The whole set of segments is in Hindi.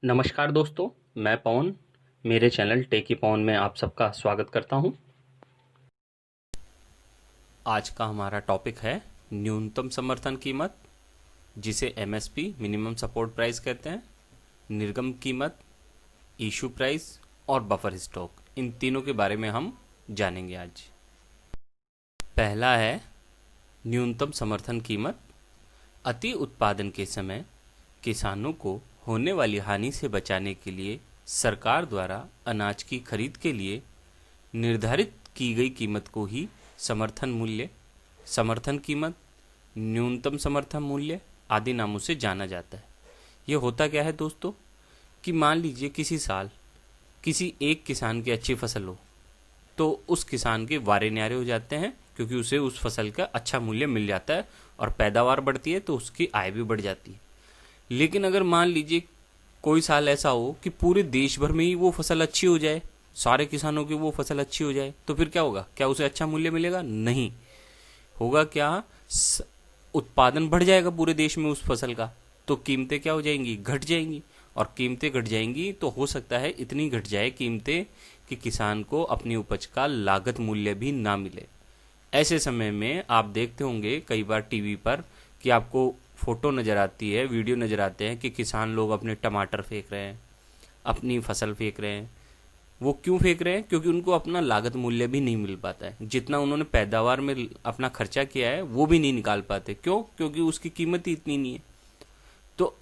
नमस्कार दोस्तों, मैं पवन। मेरे चैनल टेकी पवन में आप सबका स्वागत करता हूं। आज का हमारा टॉपिक है न्यूनतम समर्थन कीमत, जिसे एमएसपी मिनिमम सपोर्ट प्राइस कहते हैं, निर्गम कीमत, इशू प्राइस और बफर स्टॉक। इन तीनों के बारे में हम जानेंगे आज। पहला है न्यूनतम समर्थन कीमत। अति उत्पादन के समय किसानों को होने वाली हानि से बचाने के लिए सरकार द्वारा अनाज की खरीद के लिए निर्धारित की गई कीमत को ही समर्थन मूल्य, समर्थन कीमत, न्यूनतम समर्थन मूल्य आदि नामों से जाना जाता है। ये होता क्या है दोस्तों कि मान लीजिए किसी साल किसी एक किसान की अच्छी फसल हो तो उस किसान के वारे न्यारे हो जाते हैं, क्योंकि उसे उस फसल का अच्छा मूल्य मिल जाता है और पैदावार बढ़ती है तो उसकी आय भी बढ़ जाती है। लेकिन अगर मान लीजिए कोई साल ऐसा हो कि पूरे देश भर में ही वो फसल अच्छी हो जाए, सारे किसानों की वो फसल अच्छी हो जाए, तो फिर क्या होगा? क्या उसे अच्छा मूल्य मिलेगा? नहीं होगा। क्या उत्पादन बढ़ जाएगा पूरे देश में उस फसल का, तो कीमतें क्या हो जाएंगी? घट जाएंगी। और कीमतें घट जाएंगी तो हो सकता है इतनी घट जाए कीमतें कि किसान को अपनी उपज का लागत मूल्य भी ना मिले। ऐसे समय में आप देखते होंगे कई बार टीवी पर कि आपको फोटो नजर आती है, वीडियो नजर आते हैं कि किसान लोग अपने टमाटर फेंक रहे हैं, अपनी फसल फेंक रहे हैं। वो क्यों फेंक रहे हैं? क्योंकि उनको अपना लागत मूल्य भी नहीं मिल पाता है। जितना उन्होंने पैदावार में अपना खर्चा किया है वो भी नहीं निकाल पाते। क्यों? क्योंकि उसकी कीमत ही इतनी नहीं है। तो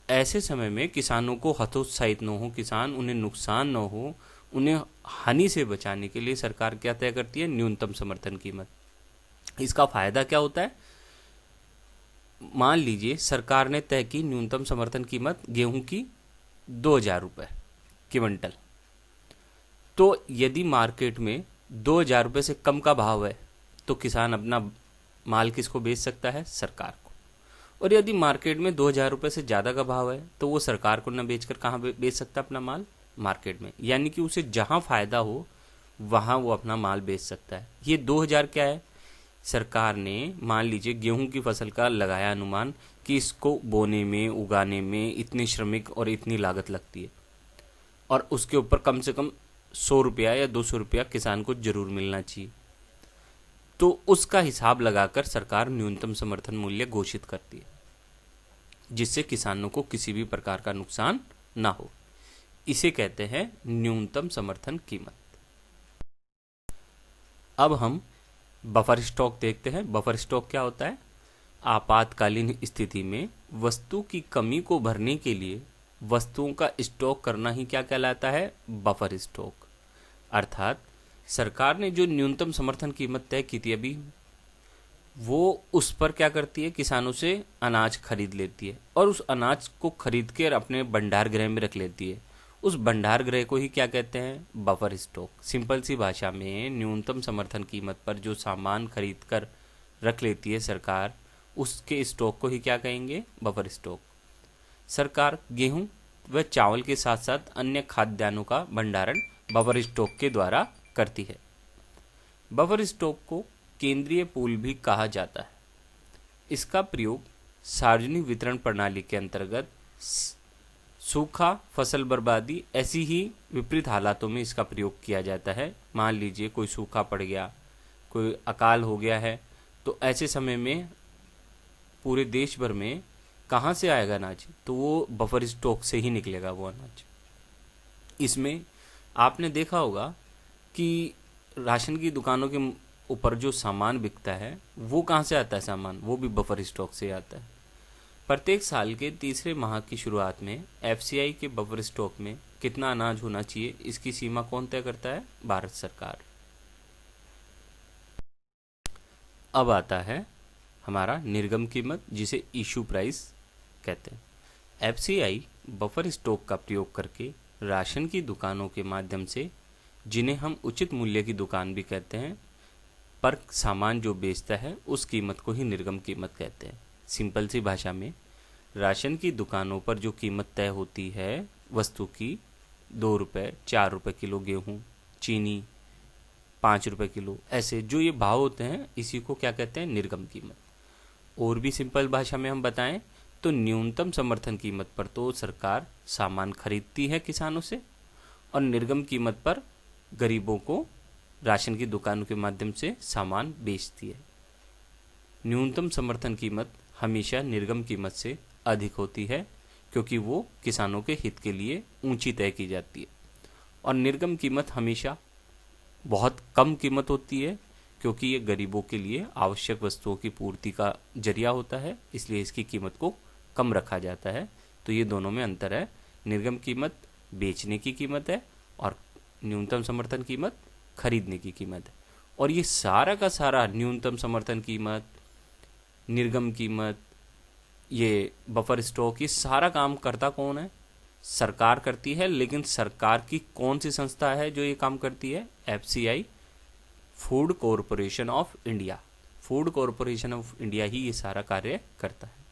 ऐसे समय में किसानों को हतोत्साहित न हो, किसान उन्हें नुकसान न हो, उन्हें हानि से बचाने के लिए सरकार क्या तय करती है? न्यूनतम समर्थन कीमत। इसका फायदा क्या होता है? मान लीजिए सरकार ने तय की न्यूनतम समर्थन कीमत गेहूं की 2,000 रुपये क्विंटल। तो यदि मार्केट में 2,000 रुपये से कम का भाव है तो किसान अपना माल किसको बेच सकता है? सरकार को। और यदि मार्केट में 2,000 रुपये से ज़्यादा का भाव है तो वो सरकार को न बेचकर कहाँ बेच सकता अपना माल? मार्केट में। यानी कि उसे जहाँ फायदा हो वहाँ वो अपना माल बेच सकता है। ये 2,000 क्या है? सरकार ने मान लीजिए गेहूं की फसल का लगाया अनुमान कि इसको बोने में, उगाने में इतने श्रमिक और इतनी लागत लगती है, और उसके ऊपर कम से कम 100 रुपया या 200 रुपया किसान को जरूर मिलना चाहिए। तो उसका हिसाब लगाकर सरकार न्यूनतम समर्थन मूल्य घोषित करती है, जिससे किसानों को किसी भी प्रकार का नुकसान ना हो। इसे कहते हैं न्यूनतम समर्थन कीमत। अब हम बफर स्टॉक देखते हैं। बफर स्टॉक क्या होता है? आपातकालीन स्थिति में वस्तु की कमी को भरने के लिए वस्तुओं का स्टॉक करना ही क्या कहलाता है? Buffer stock. अर्थात सरकार ने जो न्यूनतम समर्थन कीमत तय की थी अभी, वो उस पर क्या करती है? किसानों से अनाज खरीद लेती है और उस अनाज को खरीद कर अपने भंडार गृह में रख लेती है। उस भंडार गृह को ही क्या कहते हैं? Buffer stock. सिंपल सी भाषा में न्यूनतम समर्थन कीमत पर जो सामान खरीद कर रख लेती है सरकार, उसके स्टॉक को ही क्या कहेंगे? Buffer stock. सरकार गेहूं व चावल के साथ साथ अन्य खाद्यान्नों का भंडारण बफर स्टॉक के द्वारा करती है। बफर स्टॉक को केंद्रीय पूल भी कहा जाता है। इसका प्रयोग सार्वजनिक वितरण प्रणाली के अंतर्गत सूखा, फसल बर्बादी, ऐसी ही विपरीत हालातों में इसका प्रयोग किया जाता है। मान लीजिए कोई सूखा पड़ गया, कोई अकाल हो गया है, तो ऐसे समय में पूरे देश भर में कहाँ से आएगा अनाज? तो वो बफर स्टॉक से ही निकलेगा वो अनाज। इसमें आपने देखा होगा कि राशन की दुकानों के ऊपर जो सामान बिकता है वो कहाँ से आता है? सामान वो भी बफर स्टॉक से आता है। प्रत्येक साल के तीसरे माह की शुरुआत में एफसीआई के बफर स्टॉक में कितना अनाज होना चाहिए, इसकी सीमा कौन तय करता है? भारत सरकार। अब आता है हमारा निर्गम कीमत, जिसे इशू प्राइस कहते हैं। एफसीआई बफर स्टॉक का प्रयोग करके राशन की दुकानों के माध्यम से, जिन्हें हम उचित मूल्य की दुकान भी कहते हैं, पर सामान जो बेचता है उस कीमत को ही निर्गम कीमत कहते हैं। सिंपल सी भाषा में राशन की दुकानों पर जो कीमत तय होती है वस्तु की, 2 रुपये, 4 रुपये किलो गेहूँ, चीनी 5 रुपये किलो, ऐसे जो ये भाव होते हैं, इसी को क्या कहते हैं? निर्गम कीमत। और भी सिंपल भाषा में हम बताएं तो न्यूनतम समर्थन कीमत पर तो सरकार सामान खरीदती है किसानों से, और निर्गम कीमत पर गरीबों को राशन की दुकानों के माध्यम से सामान बेचती है। न्यूनतम समर्थन कीमत हमेशा निर्गम कीमत से अधिक होती है, क्योंकि वो किसानों के हित के लिए ऊंची तय की जाती है। और निर्गम कीमत हमेशा बहुत कम कीमत होती है, क्योंकि ये गरीबों के लिए आवश्यक वस्तुओं की पूर्ति का जरिया होता है, इसलिए इसकी कीमत को कम रखा जाता है। तो ये दोनों में अंतर है। निर्गम कीमत बेचने की कीमत है और न्यूनतम समर्थन कीमत खरीदने की कीमत है। और ये सारा का सारा न्यूनतम समर्थन कीमत, निर्गम कीमत, ये बफर स्टॉक, ये सारा काम करता कौन है? सरकार करती है। लेकिन सरकार की कौन सी संस्था है जो ये काम करती है? FCI, food corporation of India. Food corporation of India ही ये सारा कार्य करता है।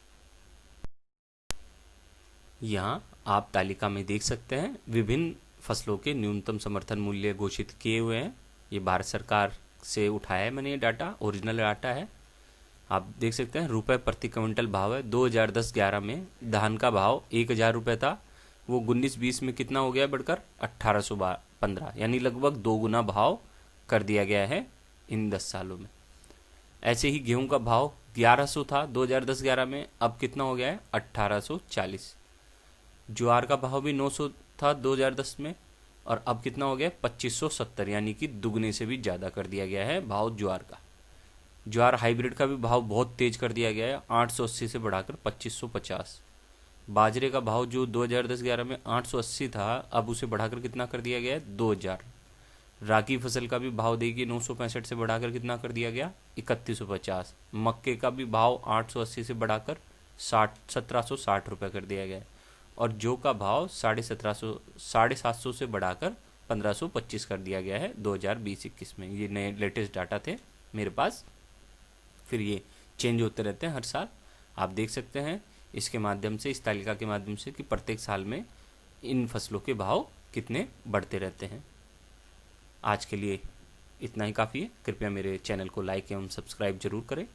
यहाँ आप तालिका में देख सकते हैं विभिन्न फसलों के न्यूनतम समर्थन मूल्य घोषित किए हुए हैं। ये भारत सरकार से उठाया है मैंने, ये डाटा ओरिजिनल डाटा है। आप देख सकते हैं रुपए प्रति क्विंटल भाव है। 2010-11 में धान का भाव 1000 रुपये था, वो 19-20 में कितना हो गया बढ़कर 1815, यानी लगभग 2 गुना भाव कर दिया गया है इन 10 सालों में। ऐसे ही गेहूं का भाव 1100 था 2010-11 में, अब कितना हो गया है 1840। ज्वार का भाव भी 900 था 2010 में, और अब कितना हो गया 2570, यानी कि दुगने से भी ज़्यादा कर दिया गया है भाव ज्वार का। ज्वार हाइब्रिड का भी भाव बहुत तेज कर दिया गया है, 880 से बढ़ाकर 2550। बाजरे का भाव जो 2010-11 में 880 था, अब उसे बढ़ाकर कितना कर दिया गया है 2000। रागी फसल का भी भाव देखिए 965 से बढ़ाकर कितना कर दिया गया 3150। मक्के का भी भाव 880 से बढ़ाकर 1760 रुपये कर दिया गया है। और जौ का भाव 750 से बढ़ाकर 1525 कर दिया गया है 2020-21 में। ये नए लेटेस्ट डाटा थे मेरे पास, फिर ये चेंज होते रहते हैं हर साल। आप देख सकते हैं इसके माध्यम से, इस तालिका के माध्यम से, कि प्रत्येक साल में इन फसलों के भाव कितने बढ़ते रहते हैं। आज के लिए इतना ही काफ़ी है। कृपया मेरे चैनल को लाइक एवं सब्सक्राइब जरूर करें।